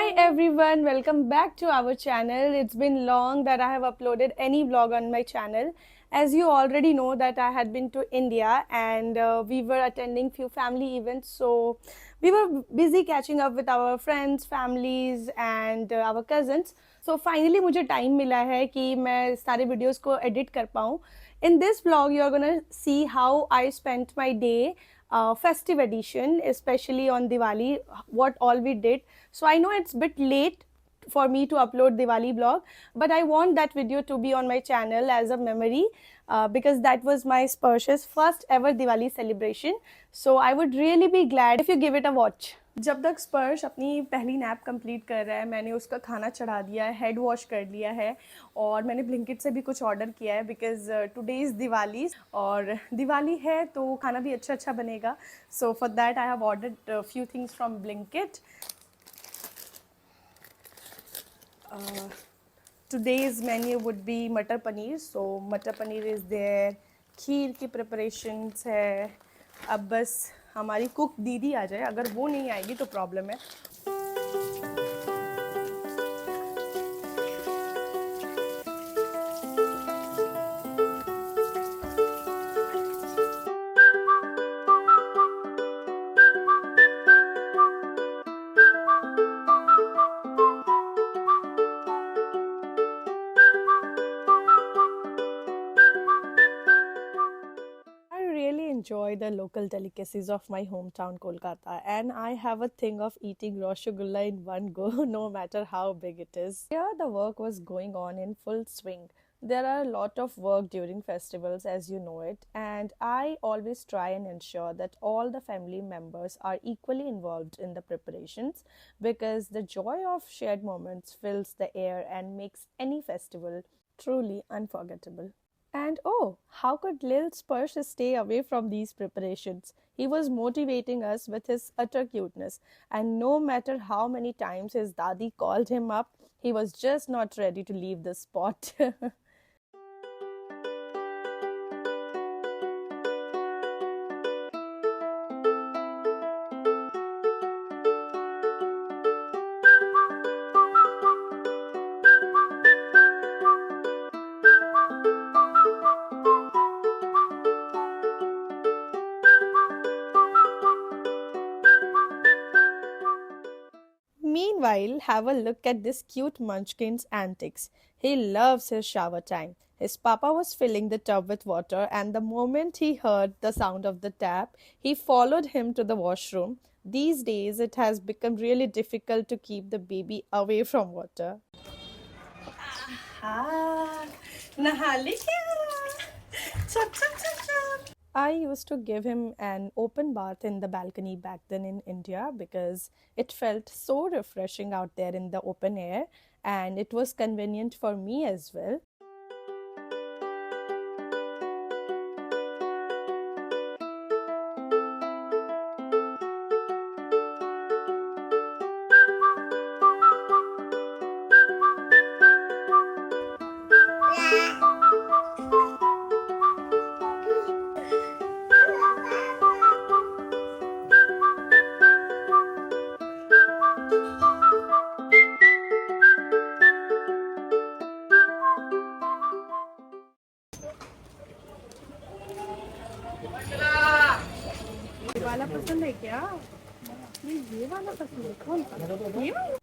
Hi everyone, welcome back to our channel. It's been long that I have uploaded any vlog on my channel. As you already know that I had been to India and we were attending few family events, so we were busy catching up with our friends, families and our cousins. So finally मुझे time मिला है कि मैं सारे videos को edit कर पाऊँ. In this vlog, you're gonna see how I spent my day, festive edition, especially on Diwali, what all we did. So I know it's a bit late for me to upload Diwali vlog, but I want that video to be on my channel as a memory because that was my Sparsh's first ever Diwali celebration. So I would really be glad if you give it a watch. जब तक स्पर्श अपनी पहली nap complete कर रहा है, मैंने उसका खाना चढ़ा दिया है, हेड वॉश कर लिया है और मैंने ब्लिंकिट से भी कुछ ऑर्डर किया है बिकॉज टुडे इज़ दिवाली और दिवाली है तो खाना भी अच्छा बनेगा. So for that I have ordered few things from Blinkit. Today's menu would be मटर पनीर. So मटर पनीर is there, खीर की preparations है. अब बस हमारी कुक दीदी आ जाए, अगर वो नहीं आएगी तो प्रॉब्लम है. Enjoy the local delicacies of my hometown Kolkata, and I have a thing of eating rasgulla in one go no matter how big it is. Here the work was going on in full swing. There are a lot of work during festivals, as you know it, and I always try and ensure that all the family members are equally involved in the preparations because the joy of shared moments fills the air and makes any festival truly unforgettable. And oh, how could Lil Sparsh stay away from these preparations? He was motivating us with his utter cuteness, and no matter how many times his dadi called him up, he was just not ready to leave the spot. Meanwhile, have a look at this cute munchkin's antics. He loves his shower time. His papa was filling the tub with water, and the moment he heard the sound of the tap, he followed him to the washroom. These days, it has become really difficult to keep the baby away from water. I used to give him an open bath in the balcony back then in India because it felt so refreshing out there in the open air and it was convenient for me as well.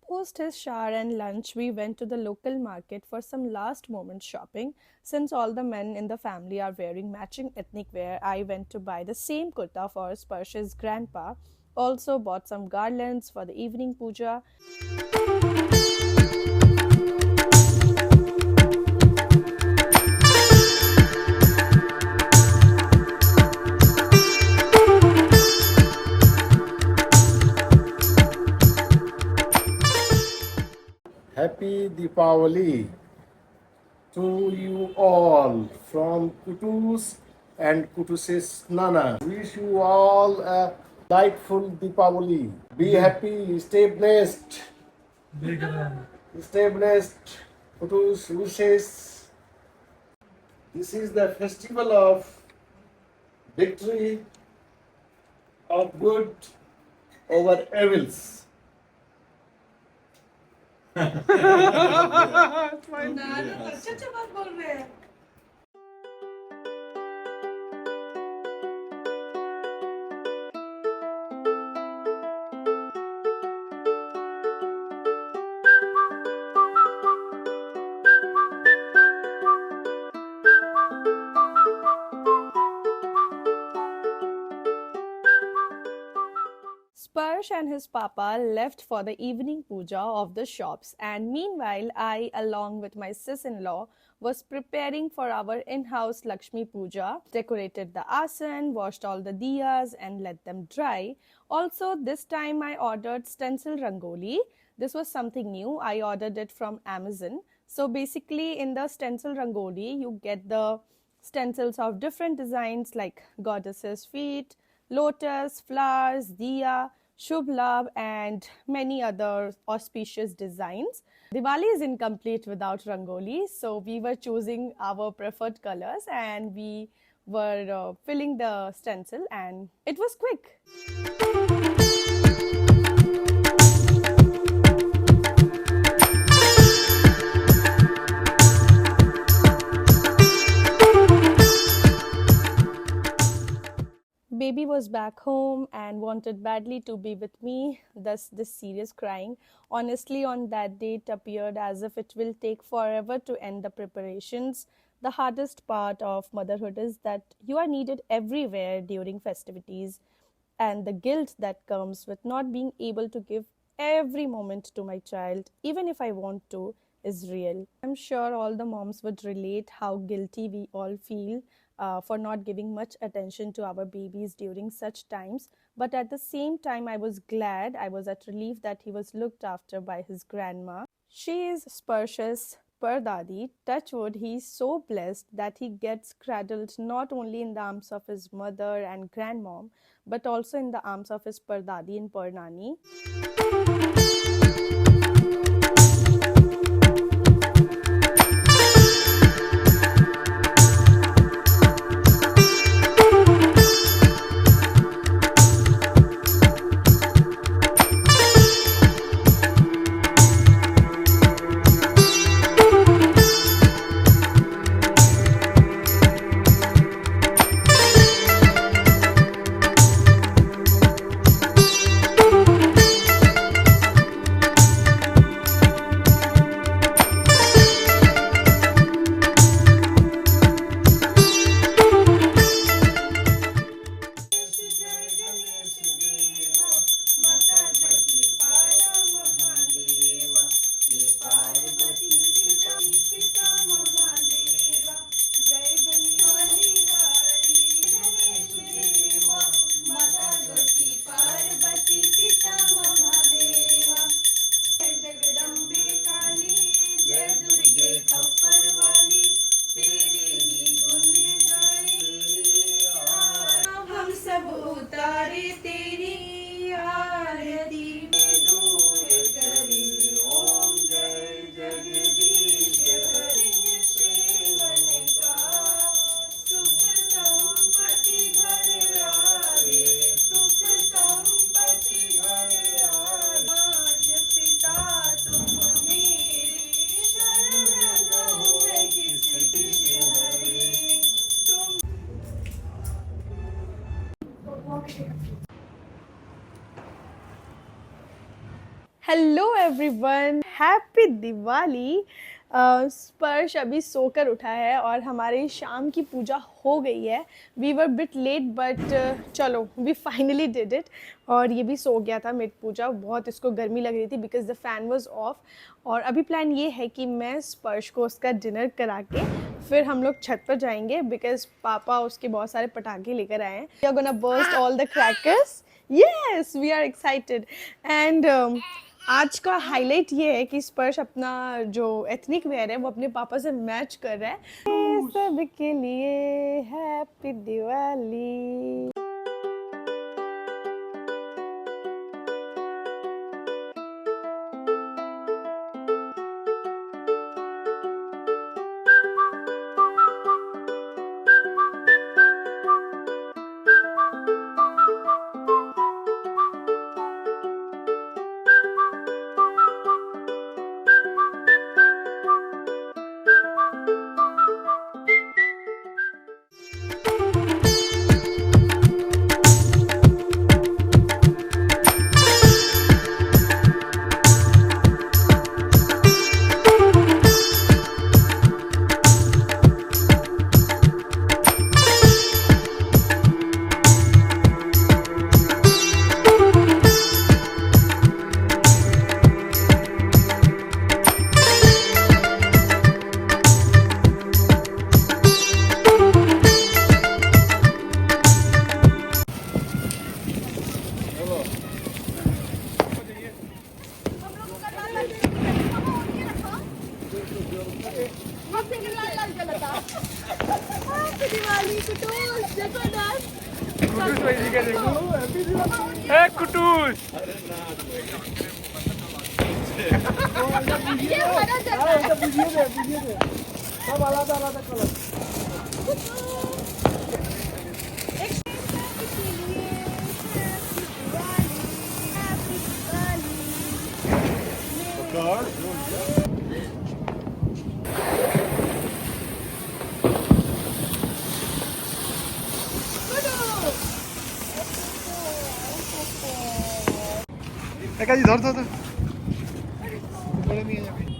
Post his shower and lunch, we went to the local market for some last moment shopping. Since all the men in the family are wearing matching ethnic wear, I went to buy the same kurta for Sparsh's grandpa. Also bought some garlands for the evening puja. Happy Deepavali to you all from Kutus and Kutus's Nana. Wish you all a delightful Deepavali. Be happy, stay blessed. Stay blessed. Kutus wishes. This is the festival of victory of good over evils. अच्छा अच्छा बात बोल रहे हैं. Sparsh and his papa left for the evening puja of the shops, and meanwhile, I, along with my sis in law, was preparing for our in house Lakshmi puja, decorated the asan, washed all the diyas, and let them dry. Also, this time I ordered stencil rangoli. This was something new. I ordered it from Amazon. So, basically, in the stencil rangoli, you get the stencils of different designs like goddesses' feet, lotus, flowers, diya, Shubh Labh, and many other auspicious designs. Diwali is incomplete without Rangoli, so we were choosing our preferred colors and we were filling the stencil, and it was quick. Baby was back home and wanted badly to be with me, thus, this serious crying. Honestly, on that day, it appeared as if it will take forever to end the preparations. The hardest part of motherhood is that you are needed everywhere during festivities, and the guilt that comes with not being able to give every moment to my child, even if I want to, is real. I'm sure all the moms would relate how guilty we all feel for not giving much attention to our babies during such times. But at the same time, I was glad, I was at relief that he was looked after by his grandma. She is Sparsh's Pardadi. Touch wood, he is so blessed that he gets cradled not only in the arms of his mother and grandmom, but also in the arms of his Pardadi and Parnani. हम सब उतारे तेरी आरती दूर करी ओम जय Jagdish Hari seven का सुख संपत्ति घर आवे सुख संपत्ति घर आवे मात पिता तुम मेरी शरण गहूँ मैं किसकी हरे तुम. Hello everyone, happy Diwali. स्पर्श अभी सोकर उठा है और हमारी शाम की पूजा हो गई है. We were bit late but चलो वी फाइनली डिड इट. और ये भी सो गया था मिड पूजा. बहुत इसको गर्मी लग रही थी because the fan was of. और अभी प्लान ये है कि मैं स्पर्श को उसका डिनर करा के फिर हम लोग छत पर जाएंगे बिकॉज पापा उसके बहुत सारे पटाखे लेकर आए हैं. We are gonna burst all the crackers. Yes, we are excited. And आज का हाईलाइट ये है कि स्पर्श अपना जो एथनिक वेयर है वो अपने पापा से मैच कर रहा है. सबके लिए हैप्पी दिवाली. Kutus, Jagannnath. कुटूस भाई का देखो ए कुटूस ये बड़ा जगह वीडियो दे सब आलादा आलादा कलर एका जी धर धर बड़े नहीं है अभी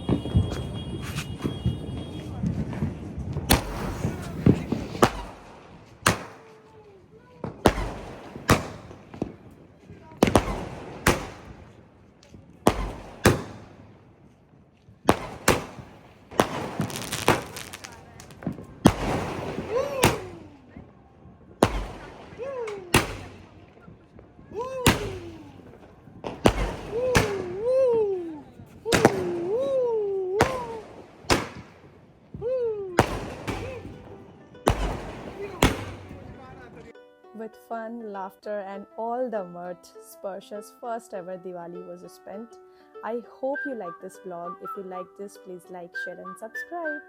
With fun, laughter, and all the mirth, Sparsha's first ever Diwali was spent. I hope you like this vlog. If you like this, please like, share, and subscribe.